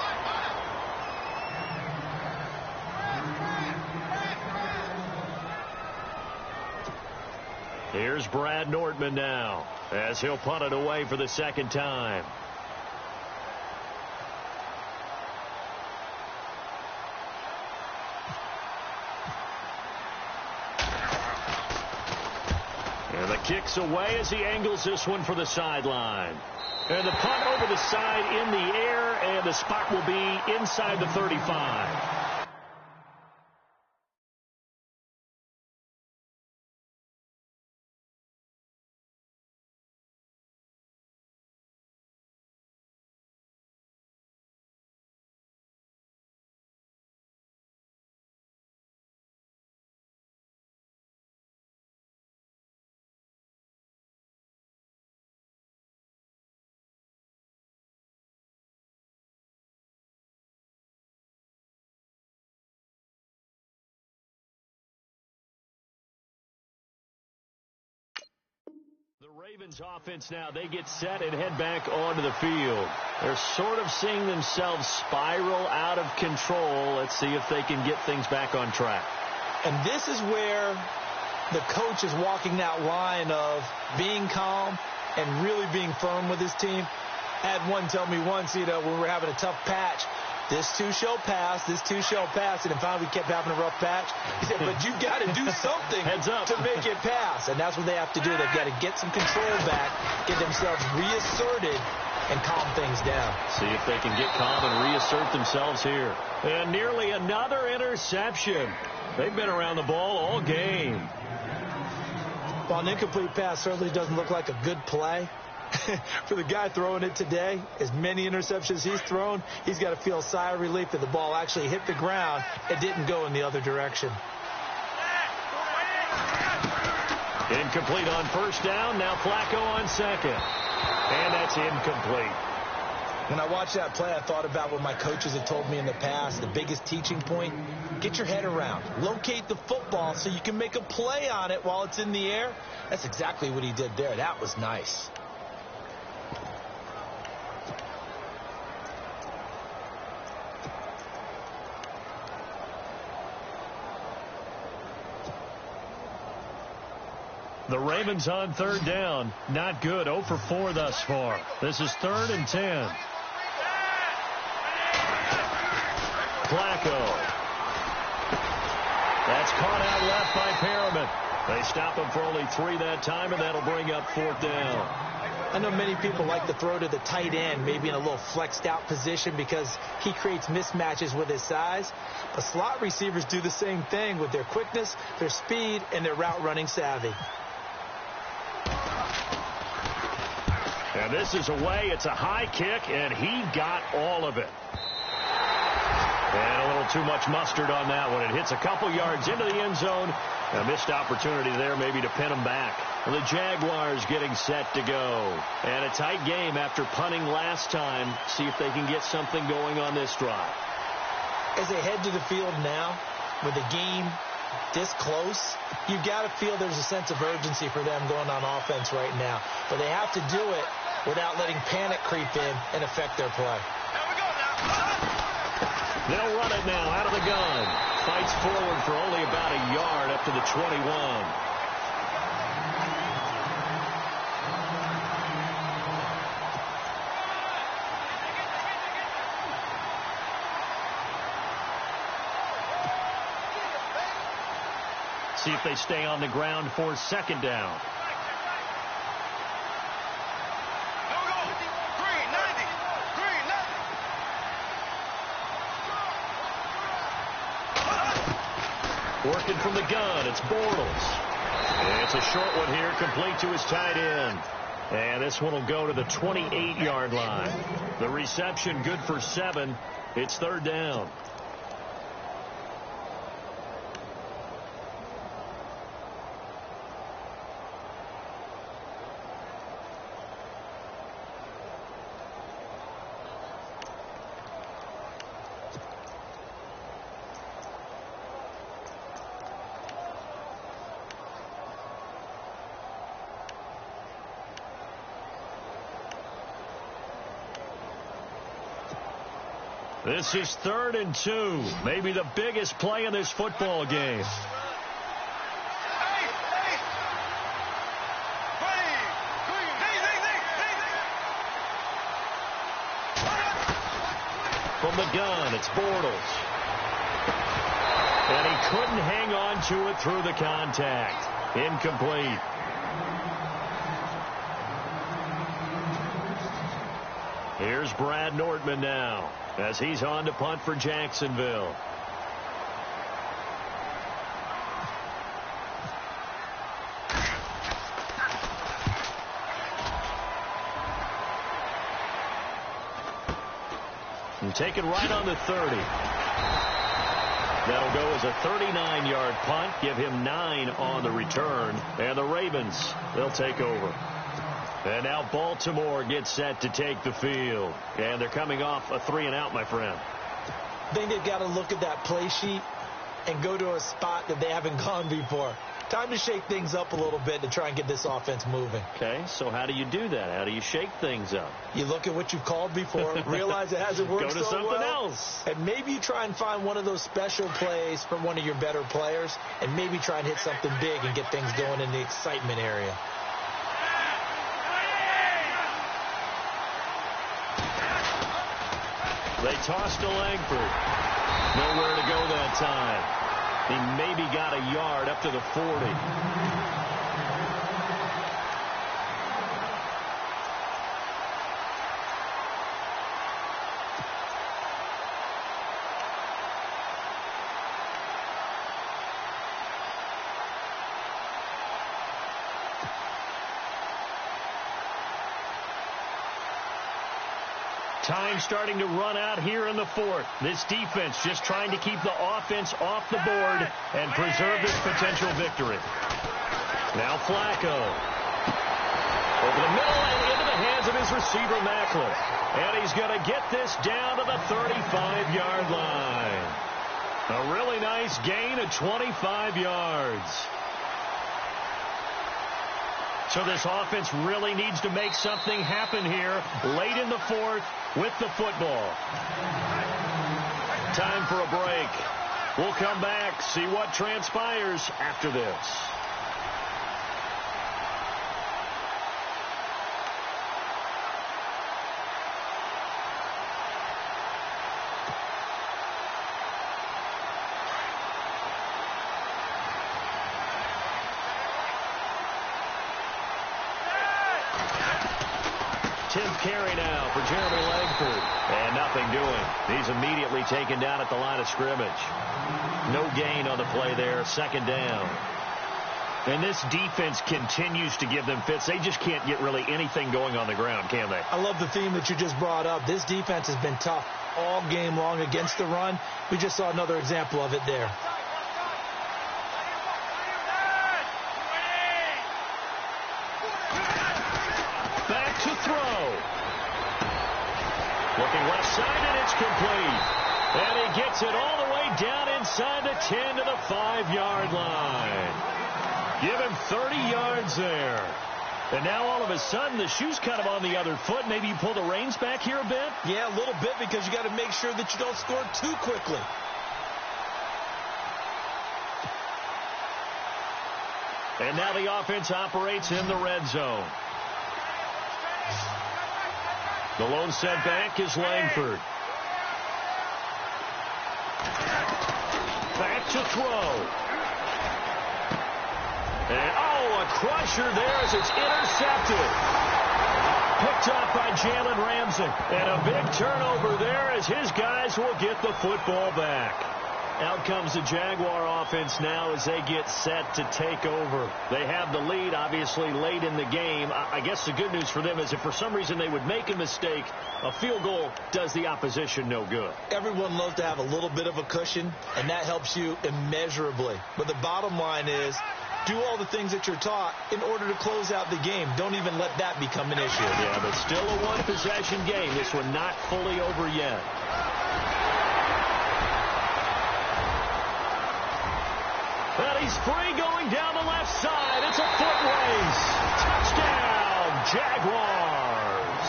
Here's Brad Nordman now as he'll punt it away for the 2nd time. And the kick's away as he angles this one for the sideline. And the punt over the side in the air, and the spot will be inside the 35. The Ravens offense now, they get set and head back onto the field. They're sort of seeing themselves spiral out of control. Let's see if they can get things back on track. And this is where the coach is walking that line of being calm and really being firm with his team. I had one tell me once, when we were having a tough patch, this too shall pass, this too shall pass. And then finally we kept having a rough patch. He said, but you've got to do something to make it pass. And that's what they have to do. They've got to get some control back, get themselves reasserted, and calm things down. See if they can get calm and reassert themselves here. And nearly another interception. They've been around the ball all game. Well, an incomplete pass certainly doesn't look like a good play. For the guy throwing it today, as many interceptions he's thrown, he's got to feel a sigh of relief that the ball actually hit the ground and didn't go in the other direction. Incomplete on 1st down. Now Flacco on 2nd. And that's incomplete. When I watched that play, I thought about what my coaches have told me in the past. The biggest teaching point, get your head around. Locate the football so you can make a play on it while it's in the air. That's exactly what he did there. That was nice. The Ravens on 3rd down. Not good. 0 for 4 thus far. This is 3rd and 10. Flacco. That's caught out left by Perriman. They stop him for only 3 that time, and that'll bring up 4th down. I know many people like to throw to the tight end, maybe in a little flexed out position because he creates mismatches with his size. But slot receivers do the same thing with their quickness, their speed, and their route running savvy. And this is away. It's a high kick, and he got all of it. And a little too much mustard on that one. It hits a couple yards into the end zone. A missed opportunity there maybe to pin them back. The Jaguars getting set to go. And a tight game after punting last time. See if they can get something going on this drive. As they head to the field now, with the game this close, you've got to feel there's a sense of urgency for them going on offense right now. But they have to do it without letting panic creep in and affect their play. They'll run it now out of the gun. Fights forward for only about a yard up to the 21. See if they stay on the ground for second down. Working from the gun, it's Bortles. And it's a short one here, complete to his tight end. And this one will go to the 28-yard line. The reception good for 7. It's third down. This is 3rd and 2. Maybe the biggest play in this football game. From the gun, it's Bortles. And he couldn't hang on to it through the contact. Incomplete. Here's Brad Nordman now, as he's on to punt for Jacksonville. And take it right on the 30. That'll go as a 39-yard punt, give him 9 on the return. And the Ravens, they'll take over. And now Baltimore gets set to take the field. And they're coming off a 3-and-out, my friend. I think they've got to look at that play sheet and go to a spot that they haven't gone before. Time to shake things up a little bit to try and get this offense moving. Okay, so how do you do that? How do you shake things up? You look at what you've called before, realize it hasn't worked so well. Go to something else. And maybe you try and find one of those special plays from one of your better players, and maybe try and hit something big and get things going in the excitement area. They toss to Langford. Nowhere to go that time. He maybe got a yard up to the 40. Time starting to run out here in the 4th. This defense just trying to keep the offense off the board and preserve this potential victory. Now Flacco. Over the middle and into the hands of his receiver, Macklin. And he's going to get this down to the 35-yard line. A really nice gain of 25 yards. So this offense really needs to make something happen here late in the 4th with the football. Time for a break. We'll come back, see what transpires after this. Carry now for Jeremy Langford. And nothing doing. He's immediately taken down at the line of scrimmage. No gain on the play there. Second down. And this defense continues to give them fits. They just can't get really anything going on the ground, can they? I love the theme that you just brought up. This defense has been tough all game long against the run. We just saw another example of it there. Back to throw. Looking left side, and it's complete. And he gets it all the way down inside the 10 to the 5-yard line. Give him 30 yards there. And now all of a sudden the shoe's kind of on the other foot. Maybe you pull the reins back here a bit? Yeah, a little bit, because you got to make sure that you don't score too quickly. And now the offense operates in the red zone. The lone setback is Langford. Back to throw. And, a crusher there as it's intercepted. Picked off by Jalen Ramsey. And a big turnover there as his guys will get the football back. Out comes the Jaguar offense now as they get set to take over. They have the lead, obviously, late in the game. I guess the good news for them is if for some reason they would make a mistake, a field goal does the opposition no good. Everyone loves to have a little bit of a cushion, and that helps you immeasurably. But the bottom line is, do all the things that you're taught in order to close out the game. Don't even let that become an issue. Yeah, but still a one-possession game. This one not fully over yet. Well, he's free going down the left side. It's a foot race. Touchdown, Jaguars.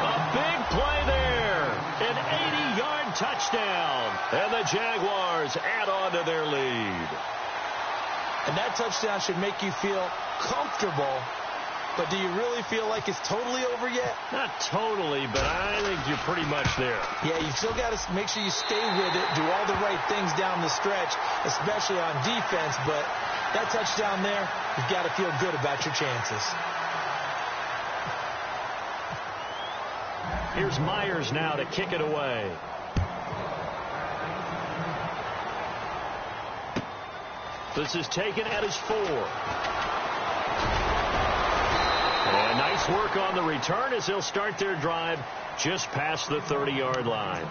A big play there. An 80-yard touchdown. And the Jaguars add on to their lead. And that touchdown should make you feel comfortable. But do you really feel like it's totally over yet? Not totally, but I think you're pretty much there. Yeah, you still got to make sure you stay with it, do all the right things down the stretch, especially on defense. But that touchdown there, you've got to feel good about your chances. Here's Myers now to kick it away. This is taken at his 4. And nice work on the return as they'll start their drive just past the 30-yard line.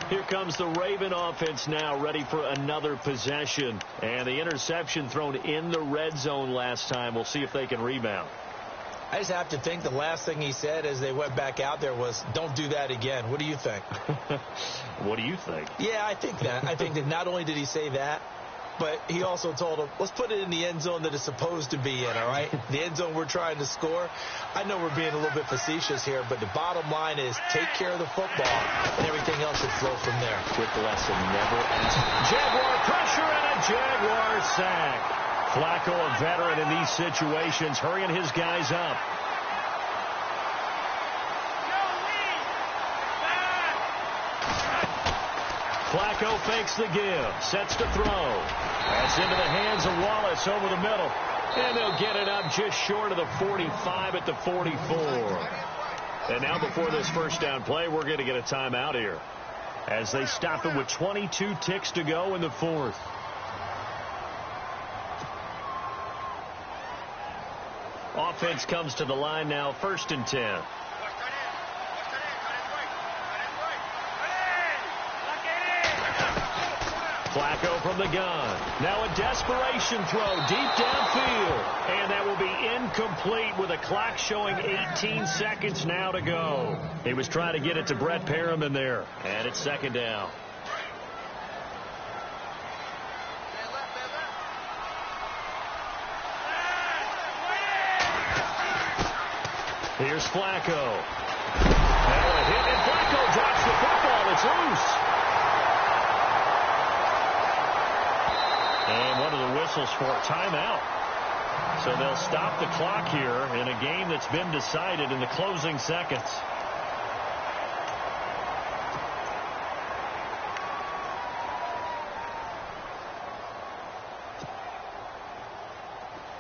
Here comes the Raven offense now, ready for another possession. And the interception thrown in the red zone last time. We'll see if they can rebound. I just have to think the last thing he said as they went back out there was, don't do that again. What do you think? What do you think? Yeah, I think that. I think that not only did he say that, but he also told him, let's put it in the end zone that it's supposed to be in, all right? The end zone we're trying to score. I know we're being a little bit facetious here, but the bottom line is take care of the football, and everything else should flow from there. Quick lesson, never ask. Jaguar pressure and a Jaguar sack. Flacco, a veteran in these situations, hurrying his guys up. Flacco fakes the give, sets to throw. That's into the hands of Wallace over the middle. And they'll get it up just short of the 45 at the 44. And now before this first down play, we're going to get a timeout here as they stop it with 22 ticks to go in the fourth. Offense comes to the line now, 1st and 10. Flacco from the gun. Now a desperation throw deep downfield. And that will be incomplete with a clock showing 18 seconds now to go. He was trying to get it to Brett Perriman there. And it's 2nd down. Here's Flacco. Now a hit, and Flacco drops the football. It's loose. And one of the whistles for a timeout. So they'll stop the clock here in a game that's been decided in the closing seconds.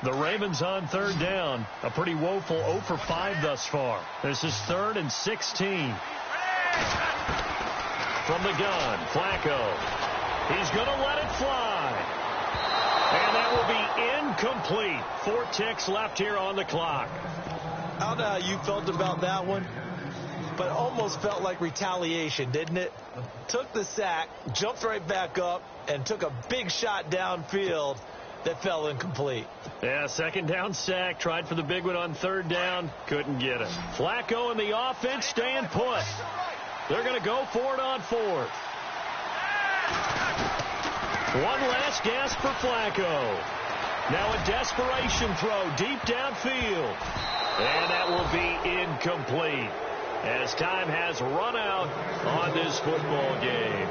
The Ravens on 3rd down. A pretty woeful 0 for 5 thus far. This is 3rd and 16. From the gun, Flacco. He's going to let it fly. And that that will be incomplete. 4 ticks left here on the clock. I don't know how you felt about that one, but almost felt like retaliation, didn't it? Took the sack, jumped right back up, and took a big shot downfield that fell incomplete. Yeah, second down sack. Tried for the big one on third down. Couldn't get it. Flacco and the offense staying put. They're going to go for it on fourth. One last gasp for Flacco. Now a desperation throw deep downfield. And that will be incomplete as time has run out on this football game.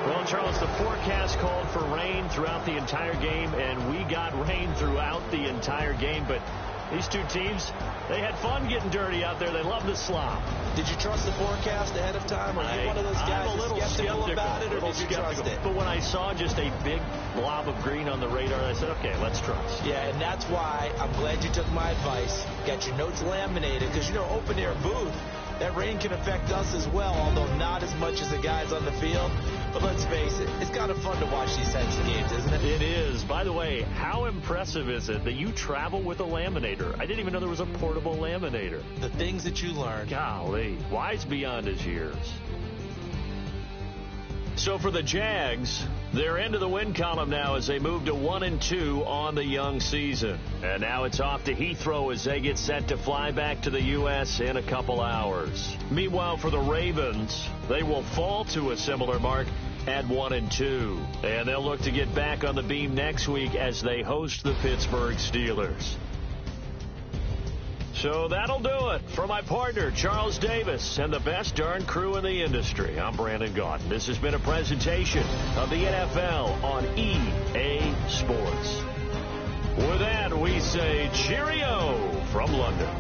Well, Charles, the forecast called for rain throughout the entire game, and we got rain throughout the entire game. But these two teams, they had fun getting dirty out there. They love the slop. Did you trust the forecast ahead of time? Or are you one of those guys I'm a little skeptical about it, or did you trust it? But when I saw just a big blob of green on the radar, I said, okay, let's trust. Yeah, and that's why I'm glad you took my advice. Got your notes laminated, because, open-air booth, that rain can affect us as well, although not as much as the guys on the field. But let's face it, it's kind of fun to watch these types of games, isn't it? It is. By the way, how impressive is it that you travel with a laminator? I didn't even know there was a portable laminator. The things that you learn. Golly, wise beyond his years. So for the Jags, they're into the win column now as they move to 1-2 on the young season. And now it's off to Heathrow as they get set to fly back to the U.S. in a couple hours. Meanwhile, for the Ravens, they will fall to a similar mark at 1-2. And they'll look to get back on the beam next week as they host the Pittsburgh Steelers. So that'll do it. For my partner, Charles Davis, and the best darn crew in the industry, I'm Brandon Gaudin. This has been a presentation of the NFL on EA Sports. With that, we say cheerio from London.